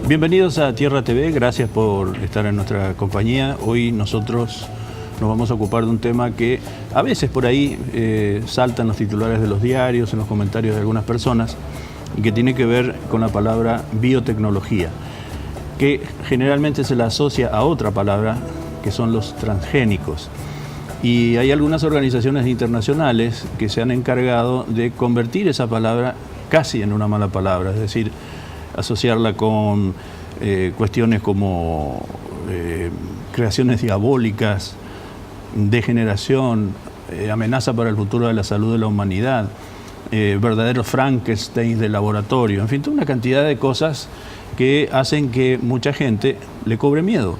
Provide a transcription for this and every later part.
Bienvenidos a Tierra TV, gracias por estar en nuestra compañía. Hoy nosotros nos vamos a ocupar de un tema que a veces por ahí salta en los titulares de los diarios, en los comentarios de algunas personas, y que tiene que ver con la palabra biotecnología, que generalmente se la asocia a otra palabra, que son los transgénicos. Y hay algunas organizaciones internacionales que se han encargado de convertir esa palabra casi en una mala palabra, es decir, asociarla con cuestiones como creaciones diabólicas, degeneración, amenaza para el futuro de la salud de la humanidad, verdaderos Frankenstein de laboratorio, en fin, toda una cantidad de cosas que hacen que mucha gente le cobre miedo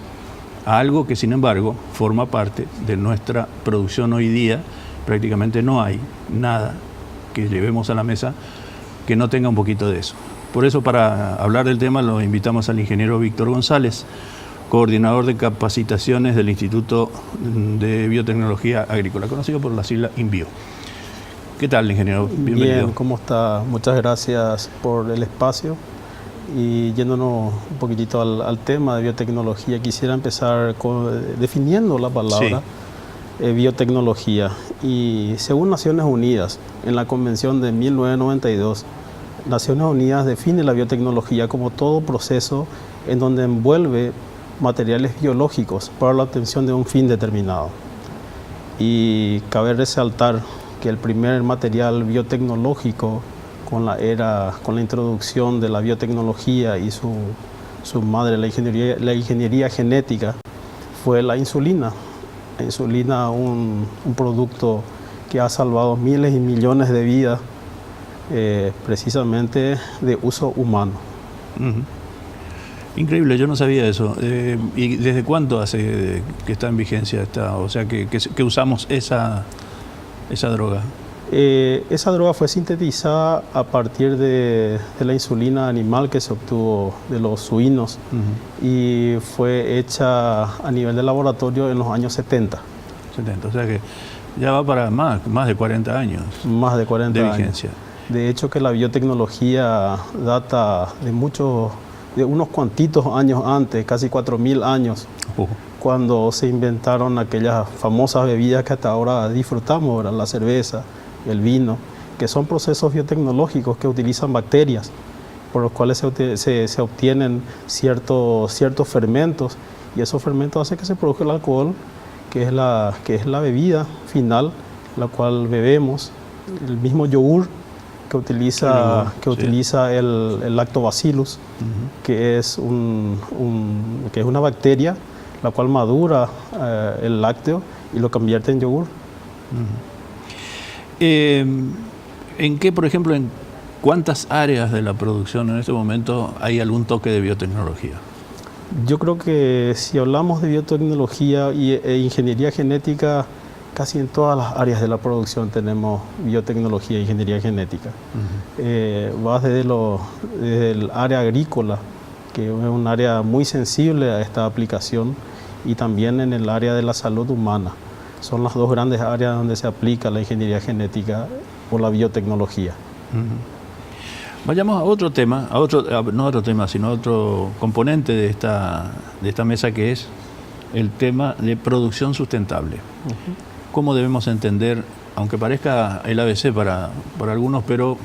a algo que, sin embargo, forma parte de nuestra producción hoy día. Prácticamente no hay nada que llevemos a la mesa que no tenga un poquito de eso. Por eso, para hablar del tema, lo invitamos al ingeniero Víctor González, coordinador de capacitaciones del Instituto de Biotecnología Agrícola, conocido por la sigla INBio. ¿Qué tal, ingeniero? Bienvenido. Bien, ¿cómo está? Muchas gracias por el espacio. Y yéndonos un poquitito al tema de biotecnología, quisiera empezar definiendo la palabra biotecnología. Y según Naciones Unidas, en la Convención de 1992, Naciones Unidas define la biotecnología como todo proceso en donde envuelve materiales biológicos para la obtención de un fin determinado. Y cabe resaltar que el primer material biotecnológico con la introducción de la biotecnología y su madre, la ingeniería genética, fue la insulina. La insulina, un producto que ha salvado miles y millones de vidas, precisamente de uso humano. Increíble, yo no sabía eso. ¿Y desde cuánto hace que está en vigencia o sea, que usamos esa droga? Esa droga fue sintetizada a partir de la insulina animal que se obtuvo de los suinos y fue hecha a nivel de laboratorio en los años 70. 70, o sea que ya va para más de 40 años. Más de 40 de años. Vigencia. De hecho, que la biotecnología data de unos cuantitos años antes, casi 4.000 años, cuando se inventaron aquellas famosas bebidas que hasta ahora disfrutamos, ¿verdad? La cerveza, el vino, que son procesos biotecnológicos que utilizan bacterias, por los cuales se obtienen ciertos fermentos, y esos fermentos hacen que se produzca el alcohol, que es la bebida final, la cual bebemos. El mismo yogur que utiliza el lactobacillus, que es una bacteria la cual madura el lácteo y lo convierte en yogur. ¿En qué, por ejemplo, en cuántas áreas de la producción en este momento hay algún toque de biotecnología? Yo creo que si hablamos de biotecnología e ingeniería genética, casi en todas las áreas de la producción tenemos biotecnología e ingeniería genética. Va desde el área agrícola, que es un área muy sensible a esta aplicación, y también en el área de la salud humana. Son las dos grandes áreas donde se aplica la ingeniería genética o la biotecnología. Vayamos a otro tema, no otro tema, sino otro componente de esta mesa, que es el tema de producción sustentable. ¿Cómo debemos entender, aunque parezca el ABC para algunos, pero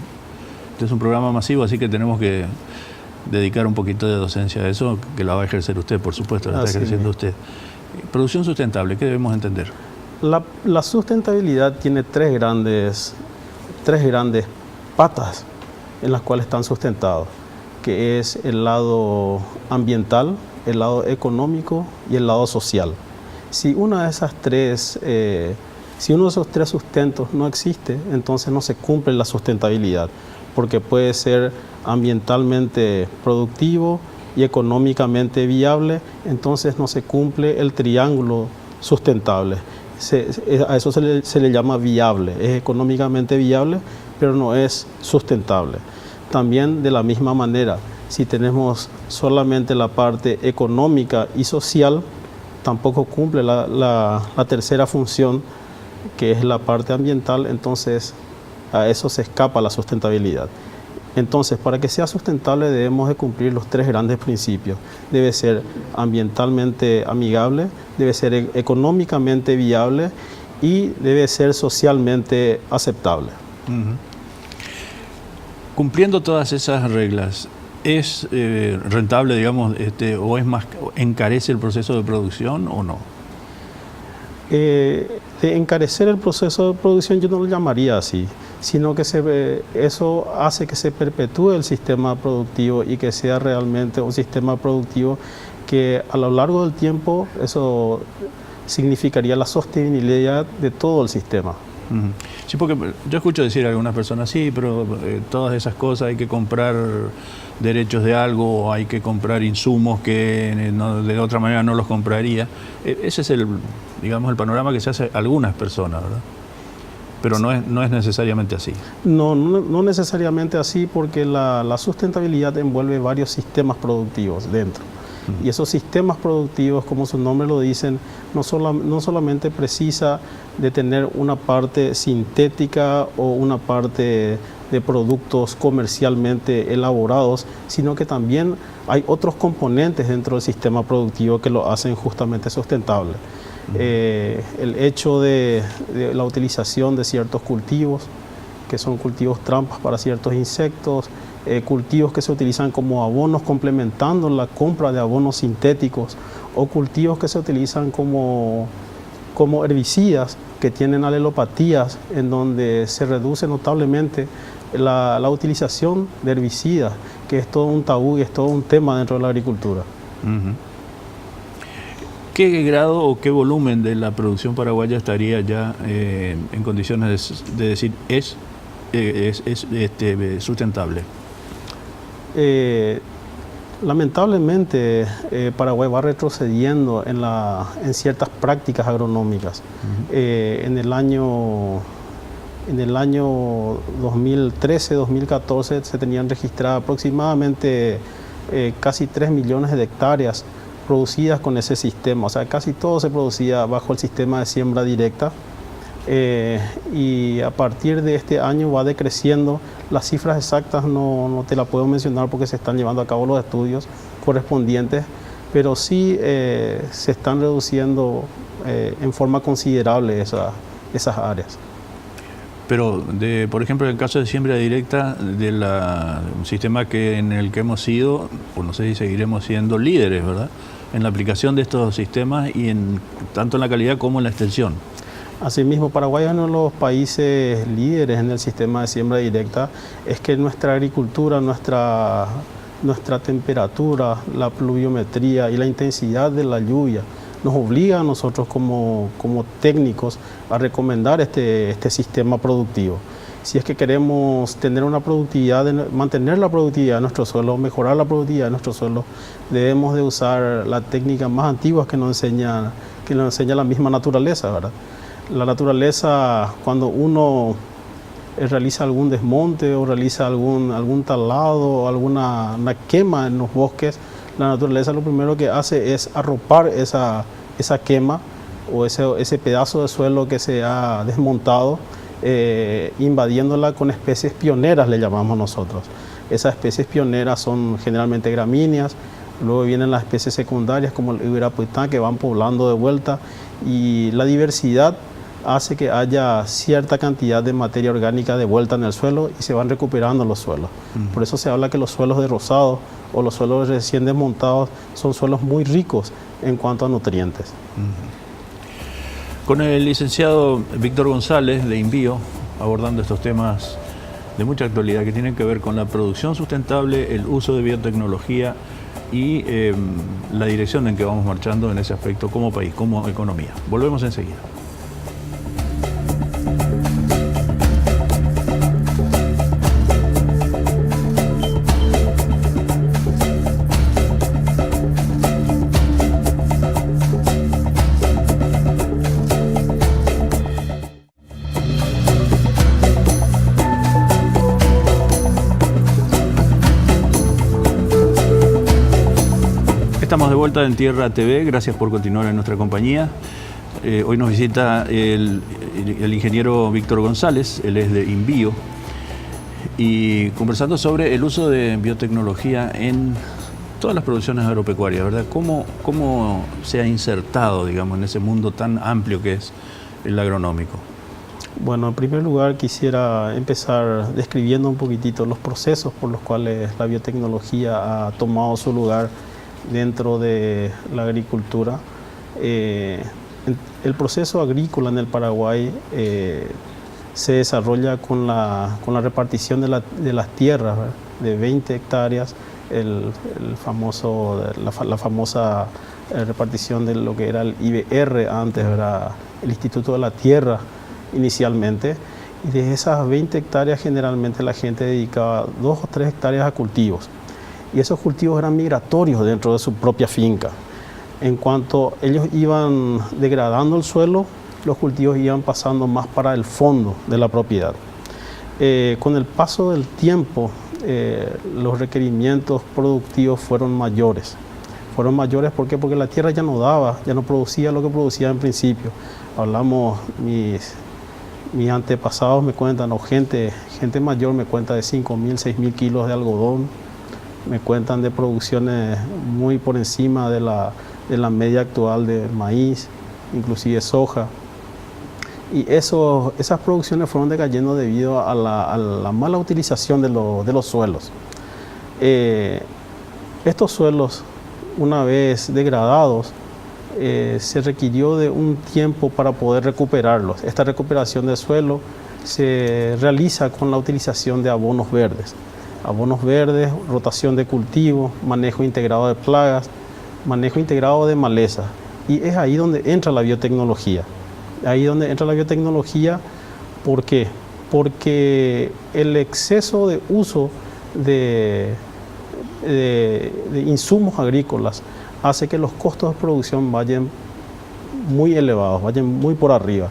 este es un programa masivo, así que tenemos que dedicar un poquito de docencia a eso, que la va a ejercer usted, por supuesto, la está ejerciendo usted. Producción sustentable, ¿qué debemos entender? La sustentabilidad tiene tres grandes patas en las cuales están sustentados, que es el lado ambiental, el lado económico y el lado social. Si uno de esos tres sustentos no existe, entonces no se cumple la sustentabilidad, porque puede ser ambientalmente productivo y económicamente viable, entonces no se cumple el triángulo sustentable. A eso se le llama viable, es económicamente viable, pero no es sustentable. También, de la misma manera, si tenemos solamente la parte económica y social, tampoco cumple la tercera función, que es la parte ambiental, entonces a eso se escapa la sustentabilidad. Entonces, para que sea sustentable debemos de cumplir los 3 grandes principios. Debe ser ambientalmente amigable, debe ser económicamente viable y debe ser socialmente aceptable. Cumpliendo todas esas reglas, ¿es rentable, digamos, o es más, encarece el proceso de producción o no? De encarecer el proceso de producción yo no lo llamaría así, sino que eso hace que se perpetúe el sistema productivo y que sea realmente un sistema productivo que a lo largo del tiempo eso significaría la sostenibilidad de todo el sistema. Sí, porque yo escucho decir a algunas personas, sí, pero todas esas cosas hay que comprar derechos de algo, o hay que comprar insumos que de otra manera no los compraría. Ese es digamos, el panorama que se hace a algunas personas, ¿verdad? Pero no es necesariamente así. No necesariamente así, porque la sustentabilidad envuelve varios sistemas productivos dentro. Y esos sistemas productivos, como su nombre lo dicen, no solamente precisa de tener una parte sintética o una parte de productos comercialmente elaborados, sino que también hay otros componentes dentro del sistema productivo que lo hacen justamente sustentable. El hecho de la utilización de ciertos cultivos, que son cultivos trampas para ciertos insectos, cultivos que se utilizan como abonos complementando la compra de abonos sintéticos, o cultivos que se utilizan como herbicidas que tienen alelopatías, en donde se reduce notablemente la utilización de herbicidas, que es todo un tabú y es todo un tema dentro de la agricultura. ¿Qué grado o qué volumen de la producción paraguaya estaría ya en condiciones de decir es sustentable? Lamentablemente Paraguay va retrocediendo en ciertas prácticas agronómicas. En el año 2013-2014 se tenían registradas aproximadamente casi 3 millones de hectáreas producidas con ese sistema, o sea, casi todo se producía bajo el sistema de siembra directa. Y a partir de este año va decreciendo. Las cifras exactas no te las puedo mencionar porque se están llevando a cabo los estudios correspondientes, pero sí se están reduciendo en forma considerable esas áreas. Pero, por ejemplo, en el caso de siembra directa, un sistema en el que hemos sido, o no sé si seguiremos siendo líderes, ¿verdad?, en la aplicación de estos sistemas y tanto en la calidad como en la extensión. Asimismo, Paraguay es uno de los países líderes en el sistema de siembra directa. Es que nuestra agricultura, nuestra temperatura, la pluviometría y la intensidad de la lluvia nos obliga a nosotros como técnicos a recomendar este sistema productivo. Si es que queremos tener una productividad, mantener la productividad de nuestro suelo, mejorar la productividad de nuestro suelo, debemos de usar las técnicas más antiguas que nos enseña la misma naturaleza, ¿verdad? La naturaleza, cuando uno realiza algún desmonte o realiza algún talado o alguna quema en los bosques, la naturaleza lo primero que hace es arropar esa quema o ese pedazo de suelo que se ha desmontado, invadiéndola con especies pioneras, le llamamos nosotros. Esas especies pioneras son generalmente gramíneas, luego vienen las especies secundarias como el Iberapuitán, que van poblando de vuelta, y la diversidad hace que haya cierta cantidad de materia orgánica de vuelta en el suelo y se van recuperando los suelos. Por eso se habla que los suelos de rosado o los suelos recién desmontados son suelos muy ricos en cuanto a nutrientes. Con el licenciado Víctor González de INVIO, abordando estos temas de mucha actualidad que tienen que ver con la producción sustentable, el uso de biotecnología y la dirección en que vamos marchando en ese aspecto como país, como economía. Volvemos enseguida. Estamos de vuelta en Tierra TV, gracias por continuar en nuestra compañía. Hoy nos visita el ingeniero Víctor González, él es de INVIO. y conversando sobre el uso de biotecnología en todas las producciones agropecuarias, ¿verdad? ¿Cómo se ha insertado, digamos, en ese mundo tan amplio que es el agronómico? Bueno, en primer lugar quisiera empezar describiendo un poquitito los procesos por los cuales la biotecnología ha tomado su lugar dentro de la agricultura. El proceso agrícola en el Paraguay se desarrolla con la repartición de las tierras, ¿verdad? De 20 hectáreas, la famosa repartición de lo que era el IBR antes, ¿verdad? El Instituto de la Tierra inicialmente, y de esas 20 hectáreas generalmente la gente dedicaba 2 o 3 hectáreas a cultivos, y esos cultivos eran migratorios dentro de su propia finca. En cuanto ellos iban degradando el suelo, los cultivos iban pasando más para el fondo de la propiedad. Con el paso del tiempo, los requerimientos productivos fueron mayores. Fueron mayores, ¿por qué? Porque la tierra ya no producía lo que producía en principio. Hablamos, mis antepasados me cuentan, o gente mayor me cuenta de 5.000, 6.000 kilos de algodón, me cuentan de producciones muy por encima de la media actual de maíz, inclusive soja. Y esas producciones fueron decayendo debido a la mala utilización de los suelos. Estos suelos, una vez degradados, se requirió de un tiempo para poder recuperarlos. Esta recuperación del suelo se realiza con la utilización de abonos verdes. Abonos verdes, rotación de cultivo, manejo integrado de plagas, manejo integrado de maleza. Y es ahí donde entra la biotecnología. Ahí donde entra la biotecnología, ¿por qué? Porque el exceso de uso de insumos agrícolas hace que los costos de producción vayan muy elevados, vayan muy por arriba.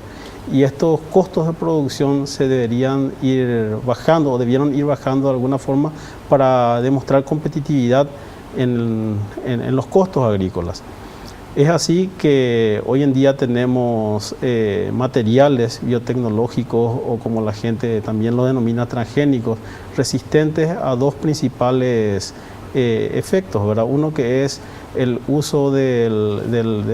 Y estos costos de producción se deberían ir bajando, o debieron ir bajando de alguna forma para demostrar competitividad en los costos agrícolas. Es así que hoy en día tenemos materiales biotecnológicos, o como la gente también lo denomina, transgénicos, resistentes a dos principales efectos, ¿verdad? Uno que es el uso de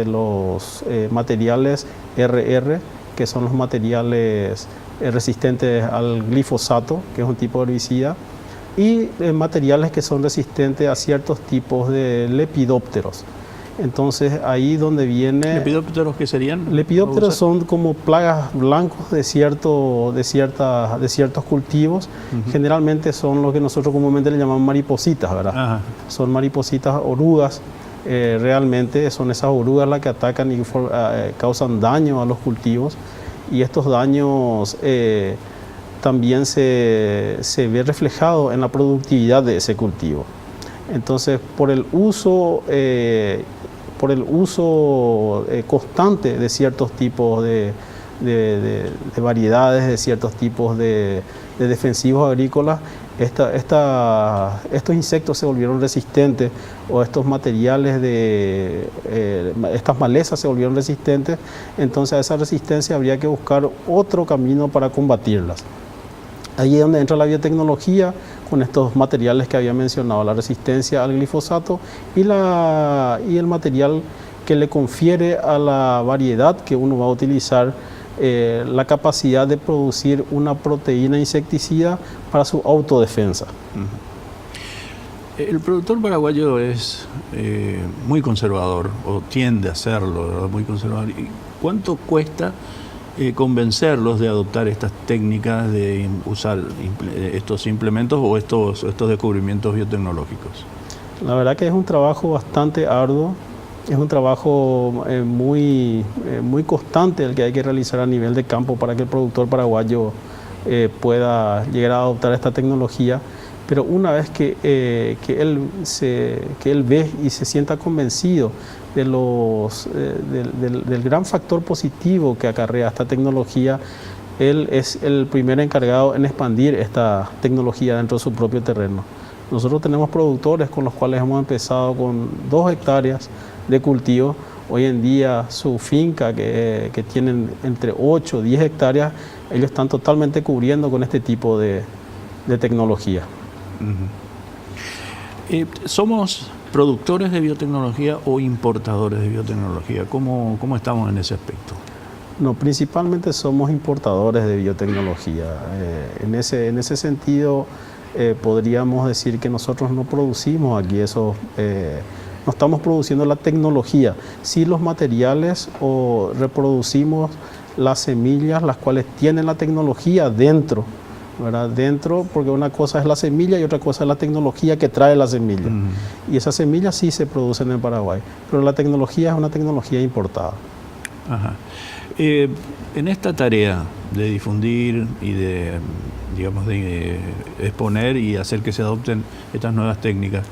los materiales RR, que son los materiales resistentes al glifosato, que es un tipo de herbicida, y materiales que son resistentes a ciertos tipos de lepidópteros. Entonces ahí donde viene... ¿Lepidópteros qué serían? Lepidópteros son como plagas blancos de ciertos cultivos. Generalmente son lo que nosotros comúnmente le llamamos maripositas, ¿verdad? Ajá. Son maripositas orugas. Realmente son esas orugas las que atacan y causan daño a los cultivos, y estos daños también se ve reflejado en la productividad de ese cultivo. Entonces, por el uso constante de ciertos tipos de variedades, de ciertos tipos de defensivos agrícolas, estos insectos se volvieron resistentes, o estos materiales estas malezas se volvieron resistentes. Entonces a esa resistencia habría que buscar otro camino para combatirlas. Ahí es donde entra la biotecnología, con estos materiales que había mencionado, la resistencia al glifosato y el material que le confiere a la variedad que uno va a utilizar la capacidad de producir una proteína insecticida para su autodefensa. El productor paraguayo es muy conservador, o tiende a serlo, ¿verdad? Muy conservador. ¿Y cuánto cuesta convencerlos de adoptar estas técnicas, de usar estos implementos o estos descubrimientos biotecnológicos? La verdad que es un trabajo bastante arduo. Es un trabajo muy constante el que hay que realizar a nivel de campo para que el productor paraguayo pueda llegar a adoptar esta tecnología. Pero una vez que él ve y se sienta convencido del gran factor positivo que acarrea esta tecnología, él es el primer encargado en expandir esta tecnología dentro de su propio terreno. Nosotros tenemos productores con los cuales hemos empezado con 2 hectáreas de cultivo. Hoy en día su finca, que tienen entre 8 o 10 hectáreas, ellos están totalmente cubriendo con este tipo de de tecnología. ¿Somos productores de biotecnología o importadores de biotecnología? ¿Cómo estamos en ese aspecto? No, principalmente somos importadores de biotecnología. En ese sentido, podríamos decir que nosotros no producimos aquí eso, no estamos produciendo la tecnología, sí los materiales, o reproducimos las semillas, las cuales tienen la tecnología dentro, ¿verdad? Dentro, porque una cosa es la semilla y otra cosa es la tecnología que trae la semilla. Y esas semillas sí se producen en Paraguay, pero la tecnología es una tecnología importada. Ajá. En esta tarea de difundir y de, digamos, de exponer y hacer que se adopten estas nuevas técnicas,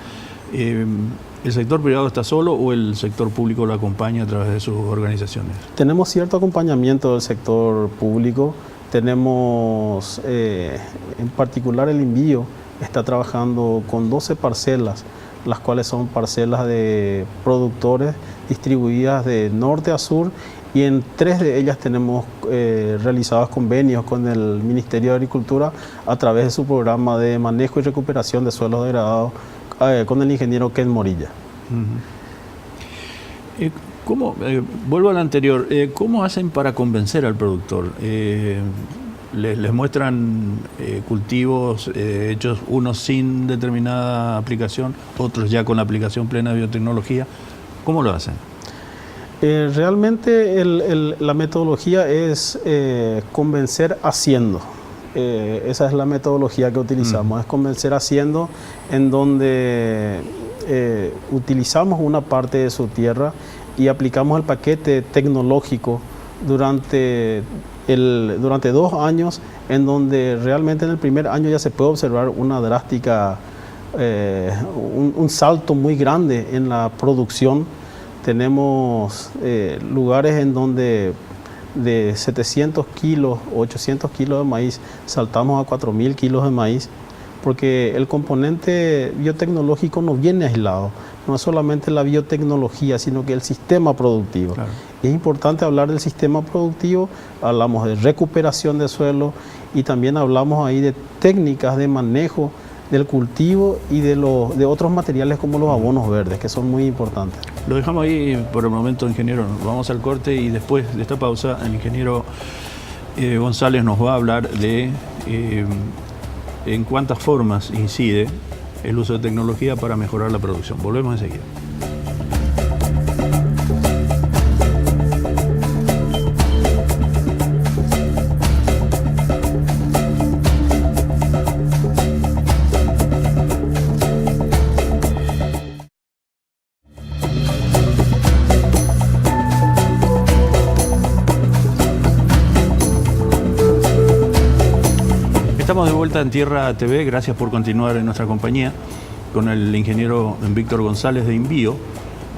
¿el sector privado está solo o el sector público lo acompaña a través de sus organizaciones? Tenemos cierto acompañamiento del sector público. Tenemos, en particular el INVIO está trabajando con 12 parcelas, las cuales son parcelas de productores distribuidas de norte a sur, y en 3 de ellas tenemos realizados convenios con el Ministerio de Agricultura a través de su programa de manejo y recuperación de suelos degradados con el ingeniero Ken Morilla. Vuelvo al anterior, ¿cómo hacen para convencer al productor? ¿Les muestran cultivos hechos unos sin determinada aplicación, otros ya con la aplicación plena de biotecnología? ¿Cómo lo hacen? Realmente la metodología es convencer haciendo. Esa es la metodología que utilizamos, es convencer haciendo, en donde utilizamos una parte de su tierra y aplicamos el paquete tecnológico durante 2 años, en donde realmente en el primer año ya se puede observar una drástica, un salto muy grande en la producción. Tenemos lugares en donde de 700 kilos o 800 kilos de maíz saltamos a 4.000 kilos de maíz, porque el componente biotecnológico no viene aislado, no es solamente la biotecnología, sino que el sistema productivo. Claro. Es importante hablar del sistema productivo, hablamos de recuperación de suelo y también hablamos ahí de técnicas de manejo del cultivo y de otros materiales como los abonos verdes, que son muy importantes. Lo dejamos ahí por el momento, ingeniero. Vamos al corte y después de esta pausa el ingeniero González nos va a hablar de en cuántas formas incide el uso de tecnología para mejorar la producción. Volvemos enseguida. Estamos de vuelta en Tierra TV, gracias por continuar en nuestra compañía con el ingeniero Víctor González de INVIO,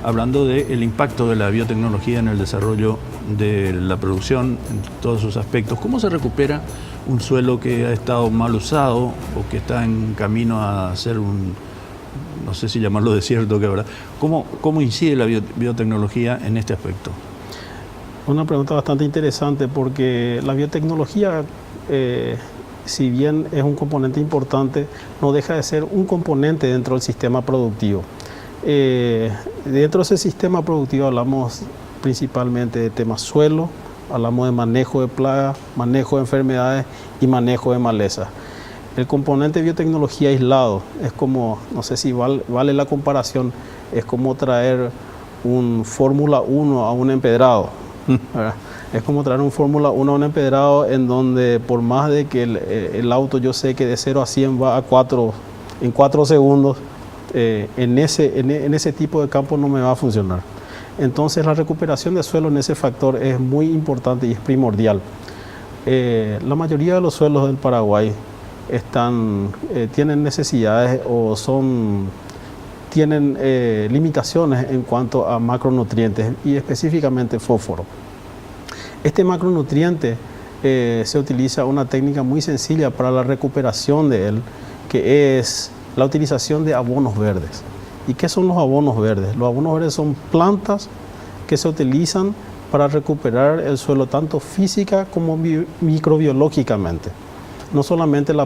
hablando del impacto de la biotecnología en el desarrollo de la producción en todos sus aspectos. ¿Cómo se recupera un suelo que ha estado mal usado o que está en camino a ser un, no sé si llamarlo desierto, que verdad? ¿Cómo incide la biotecnología en este aspecto? Una pregunta bastante interesante, porque la biotecnología, si bien es un componente importante, no deja de ser un componente dentro del sistema productivo. Dentro de ese sistema productivo hablamos principalmente de temas suelo, hablamos de manejo de plagas, manejo de enfermedades y manejo de malezas. El componente de biotecnología aislado es como, no sé si vale la comparación, es como traer un Fórmula 1 a un empedrado. Es como traer un Fórmula 1 a un empedrado, en donde por más de que el auto, yo sé que de 0 a 100 va en 4 segundos, en ese tipo de campo no me va a funcionar. Entonces la recuperación de suelo en ese factor es muy importante y es primordial. La mayoría de los suelos del Paraguay tienen necesidades o tienen limitaciones en cuanto a macronutrientes y específicamente fósforo. Este macronutriente se utiliza una técnica muy sencilla para la recuperación de él, que es la utilización de abonos verdes. ¿Y qué son los abonos verdes? Los abonos verdes son plantas que se utilizan para recuperar el suelo tanto física como microbiológicamente. No solamente la